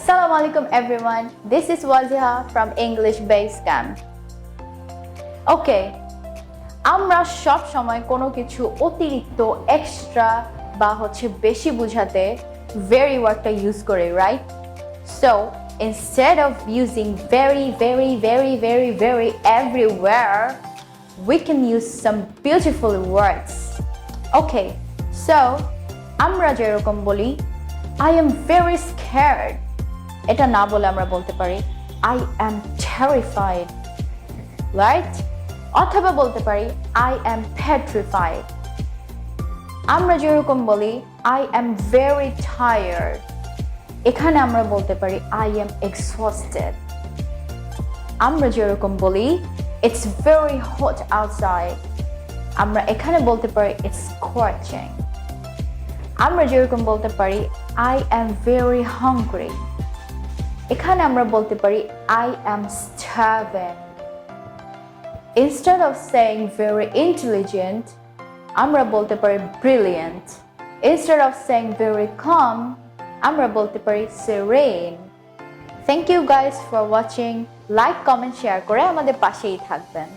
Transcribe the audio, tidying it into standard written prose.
Assalamu alaikum everyone. This is Waziha from English Base Camp. Okay. আমরা সব সময় কোনো কিছু অতিরিক্ত এক্সট্রা বা বেশি বোঝাতে very ওয়ার্ডটা ইউজ করি, right? So, instead of using very everywhere, we can use some beautiful words. Okay. So, আমরা যেরকম বলি I am very scared. এটা না বলে আমরা বলতে পারি I am terrified. Right? অথবা বলতে পারি I am petrified. আমরা যেরকম বলি I am very tired. এখানে আমরা বলতে পারি I am exhausted. আমরা যেরকম বলি it's very hot outside. আমরা এখানে বলতে পারি it's scorching. আমরা যেরকম বলতে পারি I am very hungry. এখানে আমরা বলতে পারি I am starving. Instead of saying very intelligent, আমরা বলতে পারি brilliant. Instead of saying very calm, আমরা বলতে পারি serene. Thank you guys for watching. Like, comment, share করে আমাদের পাশেই থাকবেন।